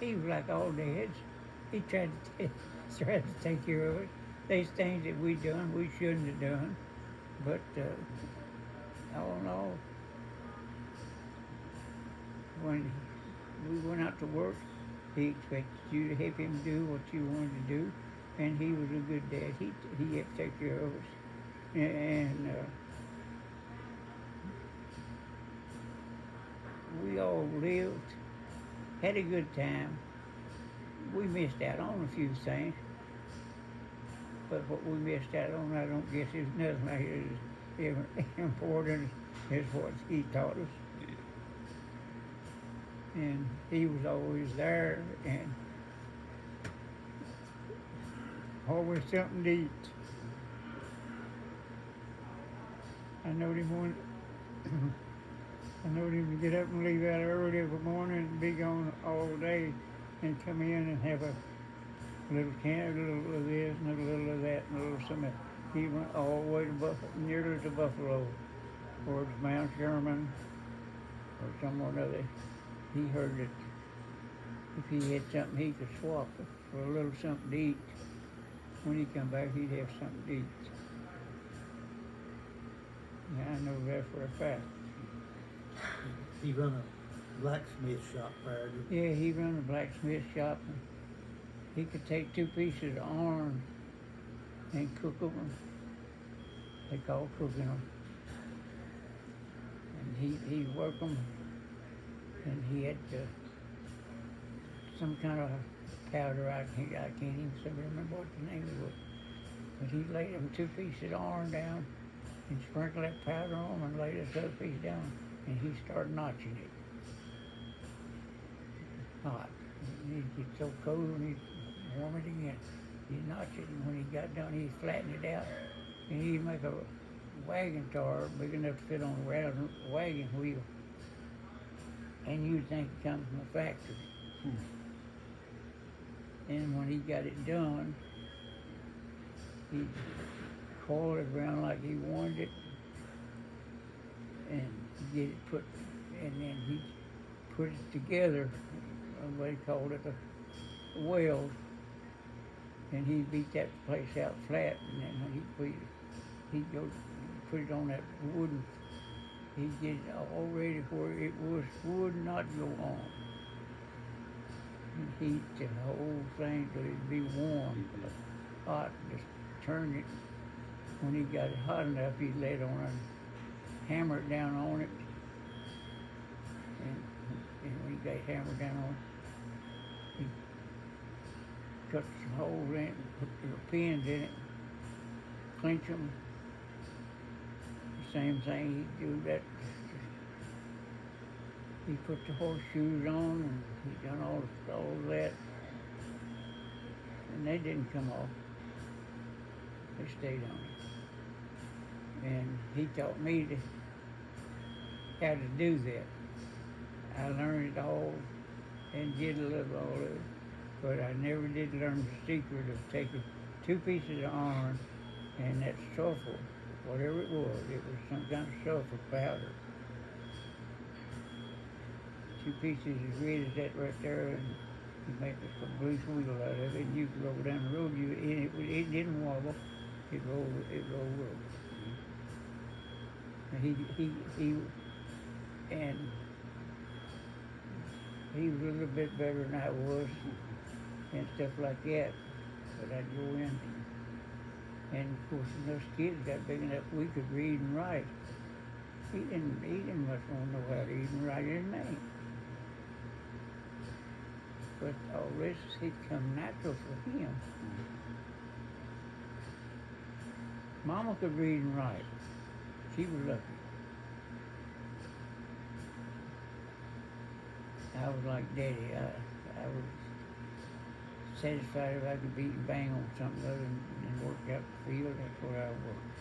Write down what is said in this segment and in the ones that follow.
he was like all dads. He tried to take care of us. There's things that we done we shouldn't have done, but all in all, when we went out to work, he expected you to help him do what you wanted to do, and he was a good dad. He had to take care of us, and we all lived, had a good time. We missed out on a few things, but what we missed out on, I don't guess is nothing like as important as what he taught us. And he was always there, and always something to eat. I knowed him one. I knowed him to get up and leave out early every morning and be gone all day, and come in and have a little can, a little of this and a little of that and a little something. He went all the way to nearly to Buffalo, towards Mount Sherman or somewhere or other. He heard that if he had something he could swap it for a little something to eat, when he come back he'd have something to eat. Yeah, I know that for a fact. He run a blacksmith shop there. Yeah, he run a blacksmith shop. And he could take 2 pieces of iron and cook them. They call cooking them. And he'd work them, and he had some kind of powder. I can't even remember what the name of it was. But he laid them 2 pieces of iron down and sprinkled that powder on them and laid this other piece down, and he started notching it. Hot. He'd get so cold and he'd warm it again. He'd notch it, and when he got done, he'd flatten it out, and he'd make a wagon tire big enough to fit on a wagon wheel. And you'd think it come from a factory. And when he got it done, he'd coil it around like he wanted it, and get it put, and then he'd put it together, what they called it, a weld, and he'd beat that place out flat, and then when he'd go put it on that wooden, he'd get it all ready where it would not go on. He'd heat the whole thing till it'd be warm, hot, just turn it. When he got it hot enough, he'd lay it on and hammer it down on it. And when he got it hammered down on it, he'd cut some holes in it and put the pins in it, clinch them. The same thing he'd do that. He put the horseshoes on, and he done all that, and they didn't come off. They stayed on it. And he taught me how to do that. I learned it all and did a little of all of it, but I never did learn the secret of taking 2 pieces of iron and that sulfur, whatever it was some kind of sulfur powder. 2 pieces as red as that right there, and you make a loose wheel out of it, and you could roll down the road. It didn't wobble. It rolled. And he was a little bit better than I was, and stuff like that. But I'd go in, and of course, when those kids got big enough, we could read and write. He didn't much want to know how to read and write his name. But all this had come natural for him. Mama could read and write. She was lucky. I was like Daddy. I was satisfied if I could beat and bang on something other than work out the field. That's where I worked.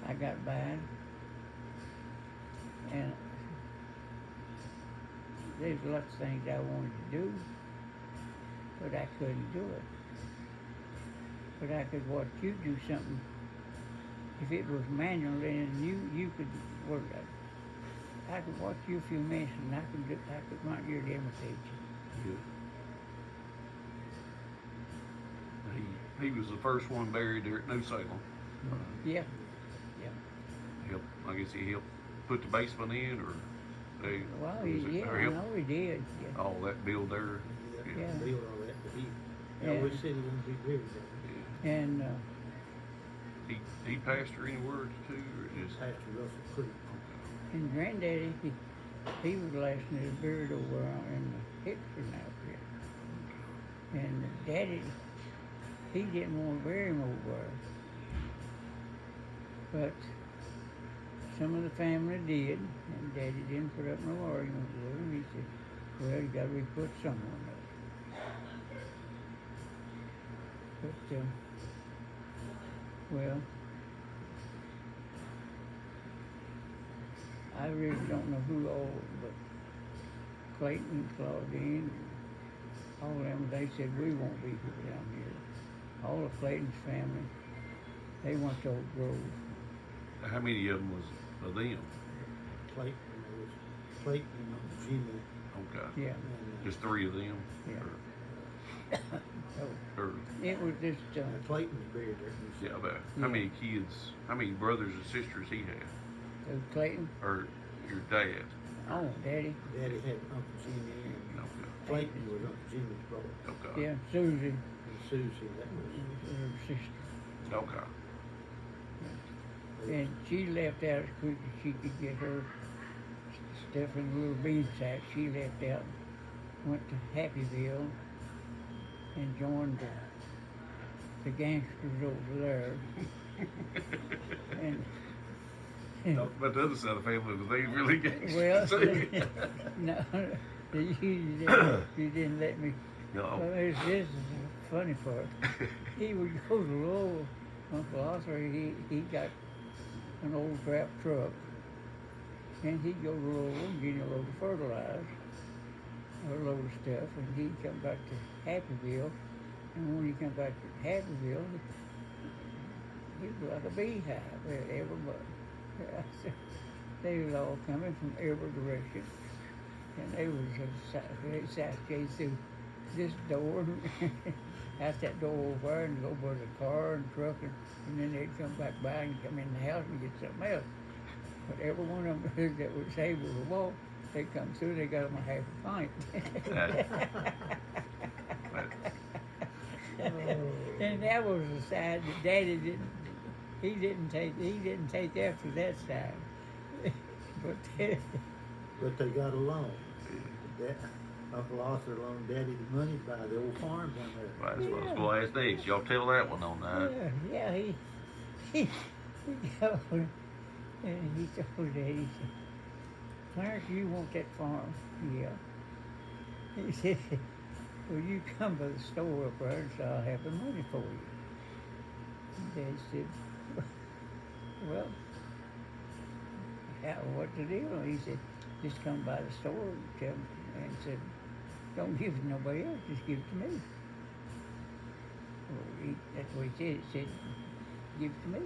I got by, and there's lots of things I wanted to do, but I couldn't do it. But I could watch you do something. If it was manual, then you could work it. I could watch you a few minutes and I could run your imitate you. Yeah. He was the first one buried there at New Salem. Yeah. I guess he helped put the basement in, or they. Well, or I know he did. Yeah. All that build there. Yeah. Build all that, but he always said he wouldn't be buried there. Yeah. And he pastor anywhere too, or just Pastor Russell Creek. and Granddaddy, he was the last one that was buried over in the Hickson outfit. And Daddy, he didn't want to bury him over there. But some of the family did, and Daddy didn't put up no argument with him. He said, well, you got to put someone up. But, well, I really don't know who all, but Clayton, Claudine, all of them, they said, we won't be here down here. All of Clayton's family, they went to Oak Grove. how many of them was of them? Clayton, there was Clayton and Jimmy. Okay. Yeah. And, Just 3 of them. Yeah. Or It was just, Clayton's buried there. yeah, but how many kids? How many brothers and sisters he had? Clayton. Or your dad? Oh, Daddy. Daddy had Uncle Jimmy, and Okay. Clayton was Uncle Jimmy's brother. Okay. Yeah, Susie, And Susie, that was. her sister. Okay. And she left out as quick as she could get her stuff in a little bean sack. She left out, went to Happyville, and joined the gangsters over there. and But the other side of the family was they really well, gangsters. no, you didn't let me. No. Well, this is the funny part. He would go to Lowell, Uncle Arthur. He got an old trap truck, and he'd go to Lowell and get a load of fertilizer, or a load of stuff, and he'd come back to Happyville. And when he come back to Happyville, he was like a beehive. Everybody, they was all coming from every direction, and they was south came through this door, out that door over there, and go by the car and truck, and then they'd come back by and come in the house and get something else. But every one of them that was able to walk, they come through, they got them a half a pint. And that was the side that Daddy didn't take after that side. But they got along. Uncle Arthur loaned Daddy the money to buy the old farm down there. Right, that's what I was going to ask next. Y'all tell that one on that. Yeah, he told, and he told Daddy, he said, Clarence, you want that farm? Yeah. He said, well, you come by the store up there and so I'll have the money for you. And Dad said, well, what's the deal? He said, just come by the store and tell me, and said, don't give it to nobody else, just give it to me. Well, that's what he said. He said, give it to me.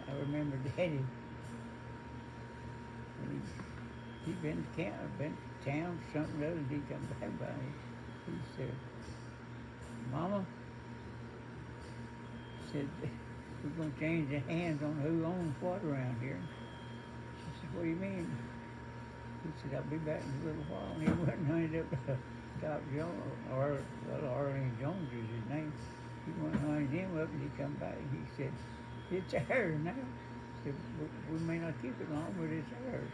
I remember Daddy, when he'd been to town, something or other, and he'd come back by me. He said, Mama, said, we're going to change the hands on who owns what around here. She said, what do you mean? He said, I'll be back in a little while. And he went and hunted up Doc Jones, or Arlene Jones is his name. He went and hunted him up, and he come back, and he said, it's ours now. He said, we may not keep it long, but it's ours.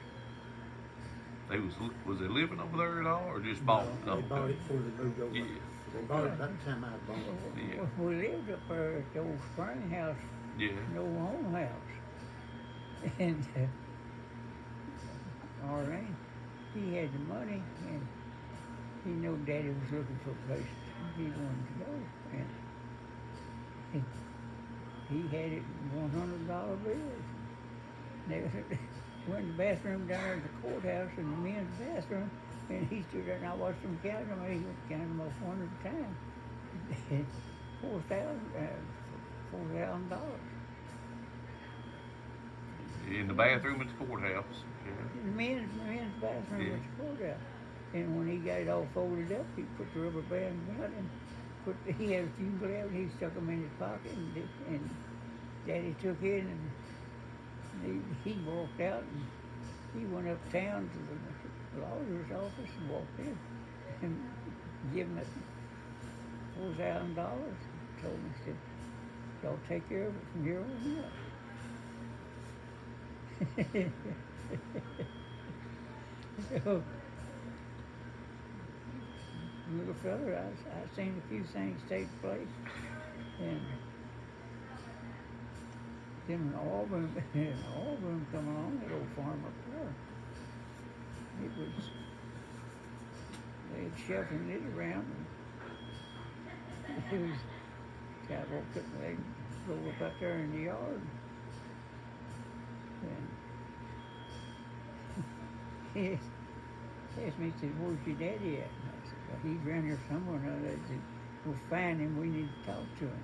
Was they living over there at all, or just bought it? They bought it before they moved over. Yeah. They bought it about the time I bought it. Yeah. We lived up there at the old spring house, Yeah. the old home house. And Arlene, he had the money, and he knew Daddy was looking for a place he wanted to go. And he had it in $100 bills. They went to the bathroom down there at the courthouse in the men's bathroom, and he stood there and I watched him count them, and he was counting them off one at a time. $4,000. Yeah. In the bathroom at the courthouse. Yeah. The men's bathroom Yeah. was pulled out. And when he got it all folded up, he put the rubber band out and he had a few gloves, he stuck them in his pocket, and Daddy took it, and he walked out, and he went uptown to the lawyer's office and walked in and gave him $4,000. Told him, he said, y'all take care of it from here on out. So, little fella, I seen a few things take place, and then Auburn come along, that old farmer car. It was, they had shuffling it around, and it was, I walked up, they rolled up out there in the yard, and he asked me, he said, where's your daddy at? And I said, well, he's around here somewhere. And I said, we'll find him, we need to talk to him.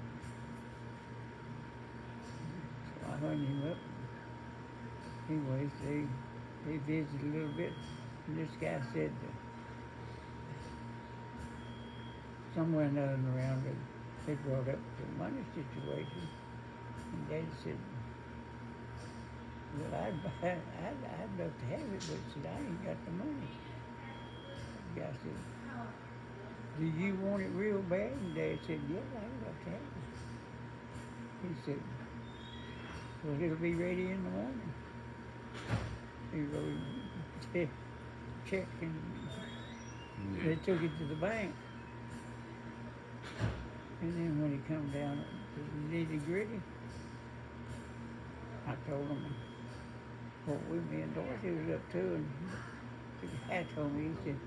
So I hung him up. Anyways, they visited a little bit, and this guy said that somewhere or another around it, they brought up the money situation, and Daddy said, well, I'd love to have it, but said, I ain't got the money. The guy said, do you want it real bad? And Dad said, yeah, I'd love to have it. He said, well, it'll be ready in the morning. He wrote a check, and they took it to the bank. And then when he come down to the nitty-gritty, I told him what me and Dorothy was up to, and the guy told me, he said,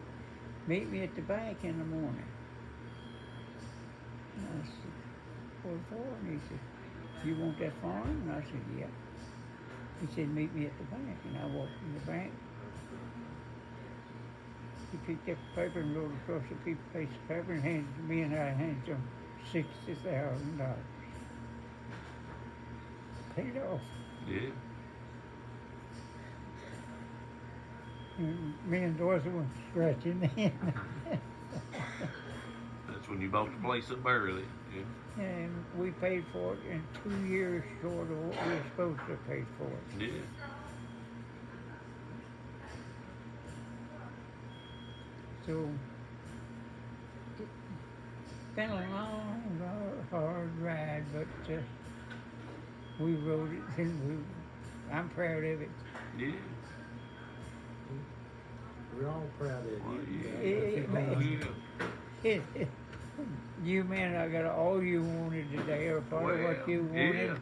meet me at the bank in the morning. And I said, what for? And he said, you want that farm? And I said, yeah. He said, meet me at the bank. And I walked in the bank. He picked up the paper and wrote across a piece of paper and handed it to me, and I handed him $60,000. Paid it off. Yeah. And me and Dorothy went scratching then. That's when you bought the place up Beverly. Yeah. And we paid for it in 2 years short of what we were supposed to have paid for it. Yeah. So, it's been a long, hard ride, but we rode it, and I'm proud of it. Yeah. We're all proud of you. Well, yeah. You men, I got all you wanted today, or part of what you wanted. Yeah.